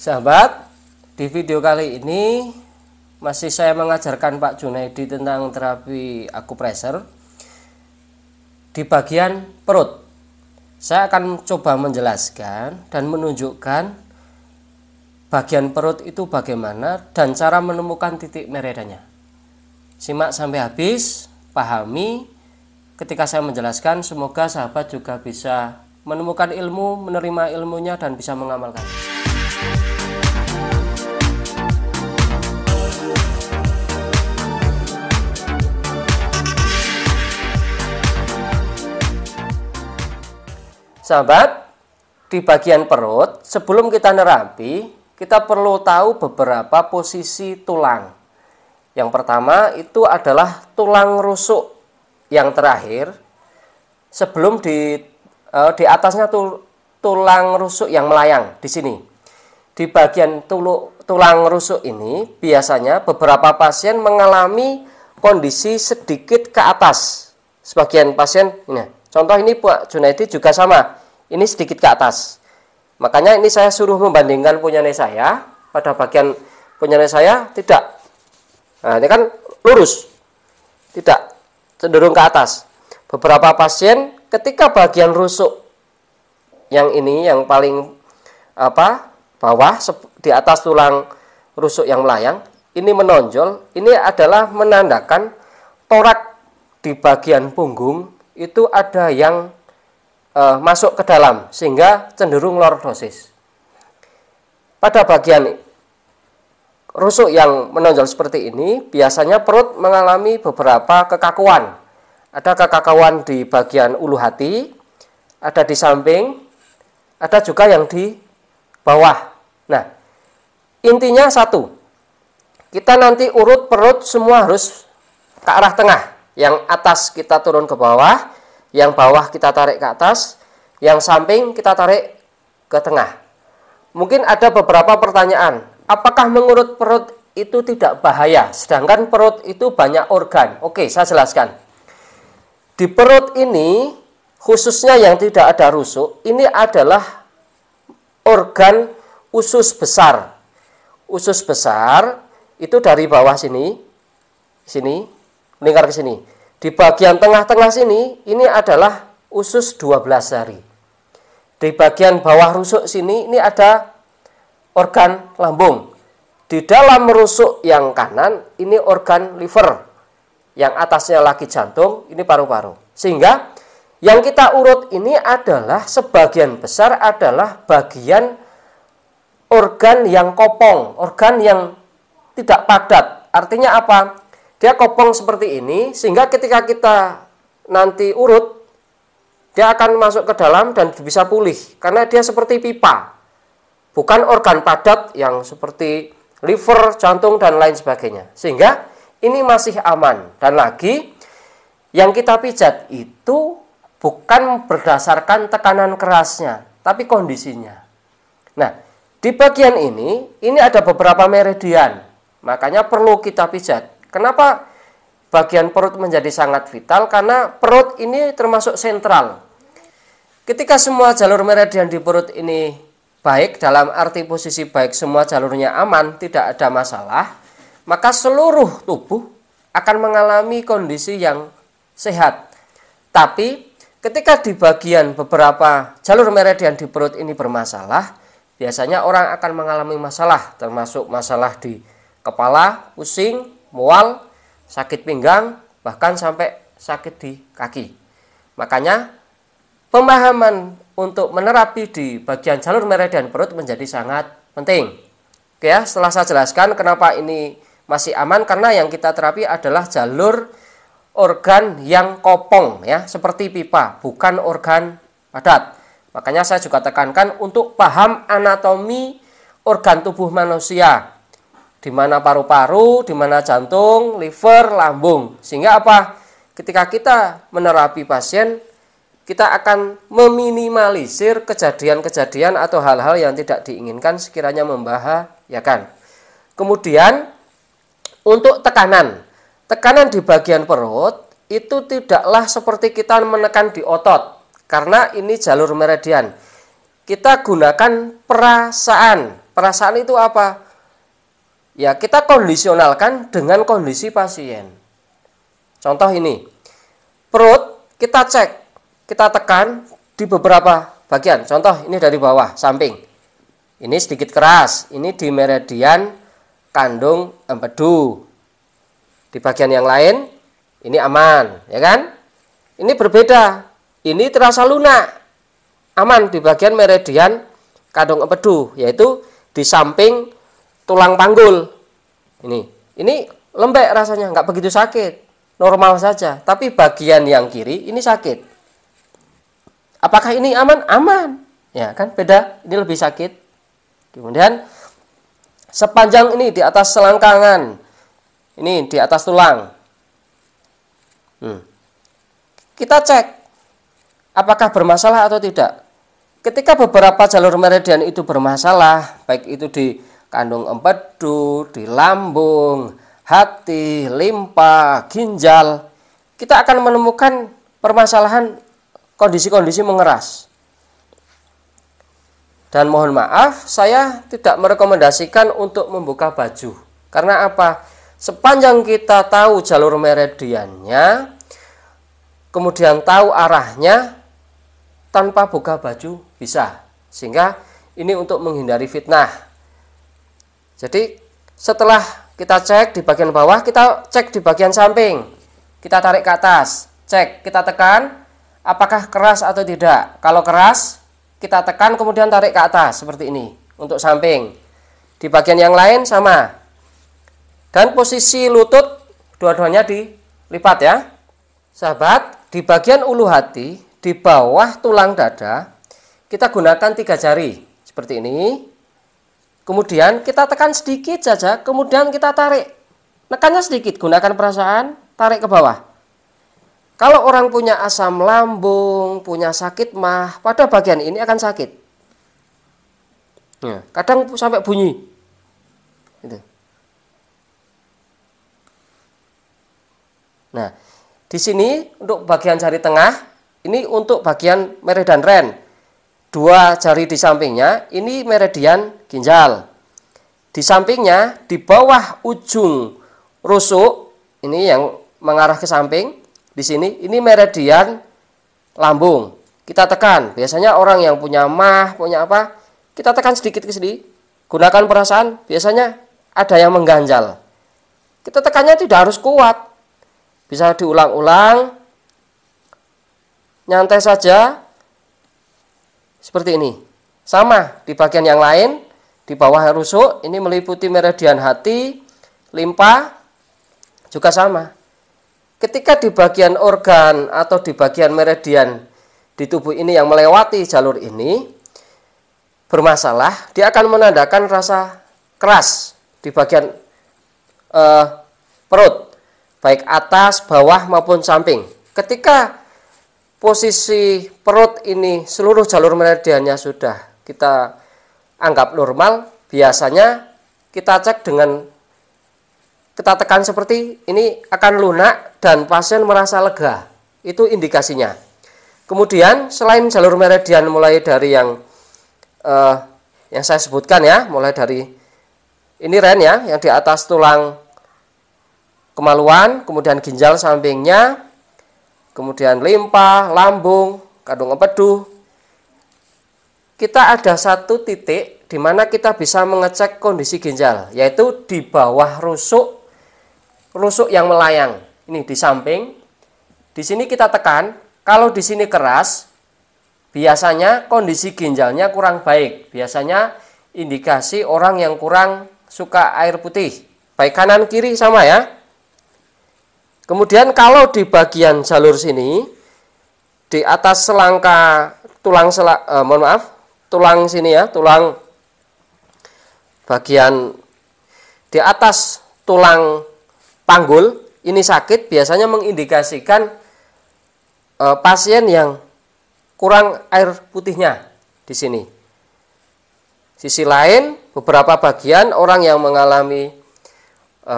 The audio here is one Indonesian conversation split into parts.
Sahabat, di video kali ini masih saya mengajarkan Pak Junaidi tentang terapi akupressure di bagian perut. Saya akan coba menjelaskan dan menunjukkan bagian perut itu bagaimana dan cara menemukan titik meredanya. Simak sampai habis, pahami ketika saya menjelaskan, semoga sahabat juga bisa menemukan ilmu, menerima ilmunya dan bisa mengamalkan. Sahabat, di bagian perut, sebelum kita nerapi, kita perlu tahu beberapa posisi tulang. Yang pertama itu adalah tulang rusuk yang terakhir. Sebelum di atasnya tulang rusuk yang melayang di sini. Di bagian tulang rusuk ini biasanya beberapa pasien mengalami kondisi sedikit ke atas. Sebagian pasien ini. Contoh ini Pak Junaidi juga sama, ini sedikit ke atas. Makanya ini saya suruh membandingkan punyanya saya, pada bagian punyanya saya tidak. Nah ini kan lurus, tidak, cenderung ke atas. Beberapa pasien ketika bagian rusuk yang ini, yang paling bawah, di atas tulang rusuk yang melayang, ini menonjol, ini adalah menandakan torak di bagian punggung itu ada yang masuk ke dalam sehingga cenderung lordosis. Pada bagian rusuk yang menonjol seperti ini biasanya perut mengalami beberapa kekakuan. Ada kekakuan di bagian ulu hati, ada di samping, ada juga yang di bawah. Nah, intinya satu, kita nanti urut perut semua harus ke arah tengah. Yang atas kita turun ke bawah, yang bawah kita tarik ke atas, yang samping kita tarik ke tengah. Mungkin ada beberapa pertanyaan, apakah mengurut perut itu tidak bahaya, sedangkan perut itu banyak organ? Oke, saya jelaskan. Di perut ini, khususnya yang tidak ada rusuk, ini adalah organ usus besar. Usus besar itu dari bawah sini, melingkar ke sini. Di bagian tengah-tengah sini, ini adalah usus 12 jari. Di bagian bawah rusuk sini, ini ada organ lambung. Di dalam rusuk yang kanan, ini organ liver. Yang atasnya lagi jantung, ini paru-paru. Sehingga yang kita urut ini adalah sebagian besar adalah bagian organ yang kopong, organ yang tidak padat. Artinya apa? Dia kopong seperti ini, sehingga ketika kita nanti urut, dia akan masuk ke dalam dan bisa pulih. Karena dia seperti pipa. Bukan organ padat yang seperti liver, jantung, dan lain sebagainya. Sehingga ini masih aman. Dan lagi, yang kita pijat itu bukan berdasarkan tekanan kerasnya, tapi kondisinya. Nah, di bagian ini ada beberapa meridian. Makanya perlu kita pijat. Kenapa bagian perut menjadi sangat vital? Karena perut ini termasuk sentral. Ketika semua jalur meridian di perut ini baik, dalam arti posisi baik, semua jalurnya aman, tidak ada masalah, maka seluruh tubuh akan mengalami kondisi yang sehat. Tapi ketika di bagian beberapa jalur meridian di perut ini bermasalah, biasanya orang akan mengalami masalah, termasuk masalah di kepala, pusing, mual, sakit pinggang, bahkan sampai sakit di kaki. Makanya pemahaman untuk menerapi di bagian jalur meridian perut menjadi sangat penting. Oke ya, setelah saya jelaskan kenapa ini masih aman, karena yang kita terapi adalah jalur organ yang kopong ya, seperti pipa, bukan organ padat. Makanya saya juga tekankan untuk paham anatomi organ tubuh manusia. Di mana paru-paru, di mana jantung, liver, lambung. Sehingga apa? Ketika kita menerapi pasien, kita akan meminimalisir kejadian-kejadian atau hal-hal yang tidak diinginkan sekiranya membahayakan. Kemudian, untuk tekanan. Tekanan di bagian perut itu tidaklah seperti kita menekan di otot. Karena ini jalur meridian. Kita gunakan perasaan. Perasaan itu apa? Ya, kita kondisionalkan dengan kondisi pasien. Contoh ini, perut kita cek, kita tekan di beberapa bagian. Contoh ini dari bawah, samping. Ini sedikit keras, ini di meridian kandung empedu. Di bagian yang lain, ini aman, ya kan? Ini berbeda, ini terasa lunak, aman di bagian meridian kandung empedu, yaitu di samping tulang panggul. Ini lembek rasanya, nggak begitu sakit, normal saja. Tapi bagian yang kiri ini sakit. Apakah ini aman? Aman, ya kan? Beda, ini lebih sakit. Kemudian sepanjang ini di atas selangkangan, ini di atas tulang. Kita cek apakah bermasalah atau tidak. Ketika beberapa jalur meridian itu bermasalah, baik itu di kandung empedu, di lambung, hati, limpa, ginjal, kita akan menemukan permasalahan kondisi-kondisi mengeras. Dan mohon maaf, saya tidak merekomendasikan untuk membuka baju. Karena apa? Sepanjang kita tahu jalur meridiannya, kemudian tahu arahnya, tanpa buka baju bisa. Sehingga ini untuk menghindari fitnah. Jadi setelah kita cek di bagian bawah, kita cek di bagian samping. Kita tarik ke atas, cek, kita tekan apakah keras atau tidak. Kalau keras, kita tekan kemudian tarik ke atas seperti ini untuk samping. Di bagian yang lain sama. Dan posisi lutut dua-duanya dilipat ya. Sahabat, di bagian ulu hati, di bawah tulang dada, kita gunakan 3 jari seperti ini. Kemudian kita tekan sedikit saja, kemudian kita tarik. Nekannya sedikit, gunakan perasaan, tarik ke bawah. Kalau orang punya asam lambung, punya sakit mah, pada bagian ini akan sakit. Ya, kadang sampai bunyi. Gitu. Nah, di sini untuk bagian jari tengah, ini untuk bagian meridian ren. 2 jari di sampingnya, ini meridian ginjal. Di sampingnya, di bawah ujung rusuk, ini yang mengarah ke samping, di sini, ini meridian lambung. Kita tekan, biasanya orang yang punya mah, punya apa, kita tekan sedikit ke sini, gunakan perasaan, biasanya ada yang mengganjal. Kita tekannya tidak harus kuat, bisa diulang-ulang, nyantai saja, seperti ini. Sama di bagian yang lain, di bawah rusuk, ini meliputi meridian hati, limpa, juga sama. Ketika di bagian organ atau di bagian meridian di tubuh ini yang melewati jalur ini bermasalah, dia akan menandakan rasa keras di bagian perut, baik atas, bawah maupun samping. Ketika posisi perut ini seluruh jalur meridiannya sudah kita anggap normal, biasanya kita cek dengan kita tekan seperti ini akan lunak dan pasien merasa lega. Itu indikasinya. Kemudian selain jalur meridian mulai dari yang saya sebutkan ya, mulai dari ini ren ya, yang di atas tulang kemaluan, kemudian ginjal sampingnya, kemudian limpa, lambung, kandung empedu. Kita ada satu titik di mana kita bisa mengecek kondisi ginjal, yaitu di bawah rusuk yang melayang. Ini di samping. Di sini kita tekan. Kalau di sini keras, biasanya kondisi ginjalnya kurang baik. Biasanya indikasi orang yang kurang suka air putih. Baik kanan kiri sama ya. Kemudian kalau di bagian jalur sini, di atas selangka tulang tulang sini ya, tulang bagian di atas tulang panggul ini sakit, biasanya mengindikasikan pasien yang kurang air putihnya di sini. Sisi lain, beberapa bagian orang yang mengalami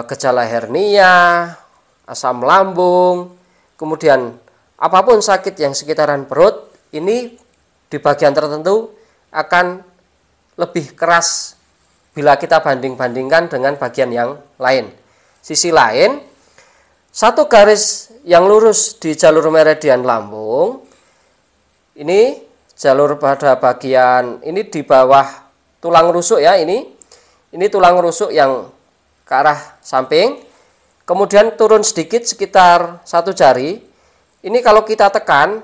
gejala hernia, asam lambung, kemudian apapun sakit yang sekitaran perut, ini di bagian tertentu akan lebih keras bila kita banding-bandingkan dengan bagian yang lain. Sisi lain, satu garis yang lurus di jalur meridian lambung, ini jalur pada bagian ini di bawah tulang rusuk ya, ini tulang rusuk yang ke arah samping, kemudian turun sedikit sekitar 1 jari. Ini kalau kita tekan,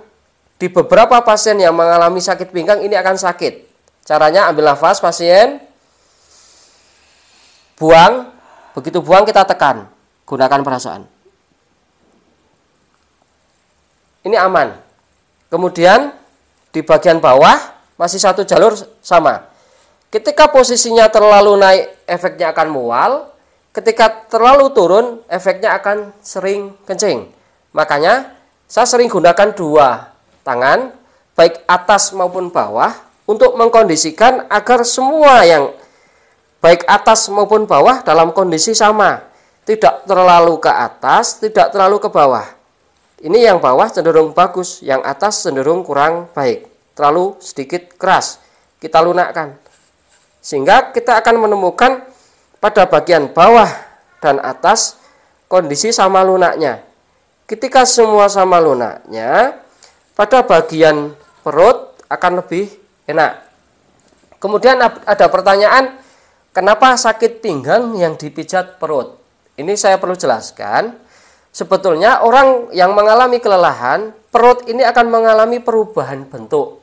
di beberapa pasien yang mengalami sakit pinggang ini akan sakit. Caranya ambil nafas pasien, buang, begitu buang kita tekan, gunakan perasaan. Ini aman. Kemudian di bagian bawah masih 1 jalur sama. Ketika posisinya terlalu naik, efeknya akan mual. Ketika terlalu turun, efeknya akan sering kencing. Makanya saya sering gunakan 2 tangan, baik atas maupun bawah, untuk mengkondisikan agar semua yang baik atas maupun bawah dalam kondisi sama. Tidak terlalu ke atas, tidak terlalu ke bawah. Ini yang bawah cenderung bagus, yang atas cenderung kurang baik. Terlalu sedikit keras, kita lunakkan. Sehingga kita akan menemukan pada bagian bawah dan atas kondisi sama lunaknya. Ketika semua sama lunaknya, pada bagian perut akan lebih enak. Kemudian ada pertanyaan, kenapa sakit pinggang yang dipijat perut? Ini saya perlu jelaskan. Sebetulnya orang yang mengalami kelelahan, perut ini akan mengalami perubahan bentuk.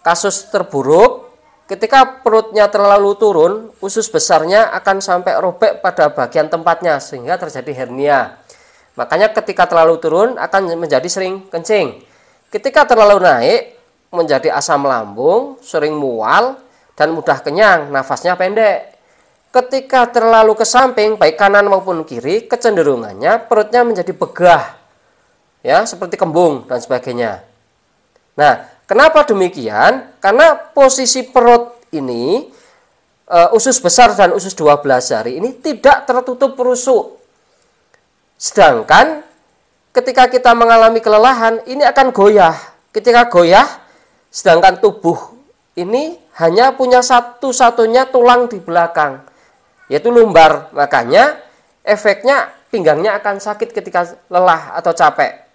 Kasus terburuk, ketika perutnya terlalu turun, usus besarnya akan sampai robek pada bagian tempatnya sehingga terjadi hernia. Makanya ketika terlalu turun akan menjadi sering kencing. Ketika terlalu naik menjadi asam lambung, sering mual dan mudah kenyang, nafasnya pendek. Ketika terlalu ke samping baik kanan maupun kiri, kecenderungannya perutnya menjadi begah. Ya, seperti kembung dan sebagainya. Nah, kenapa demikian? Karena posisi perut ini, usus besar dan usus 12 jari ini tidak tertutup rusuk. Sedangkan ketika kita mengalami kelelahan, ini akan goyah. Ketika goyah, sedangkan tubuh ini hanya punya satu-satunya tulang di belakang, yaitu lumbar. Makanya efeknya pinggangnya akan sakit ketika lelah atau capek.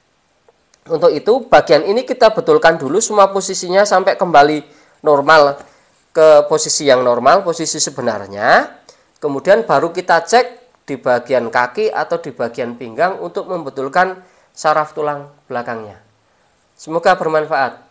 Untuk itu bagian ini kita betulkan dulu semua posisinya sampai kembali normal ke posisi yang normal, posisi sebenarnya. Kemudian baru kita cek di bagian kaki atau di bagian pinggang untuk membetulkan saraf tulang belakangnya. Semoga bermanfaat.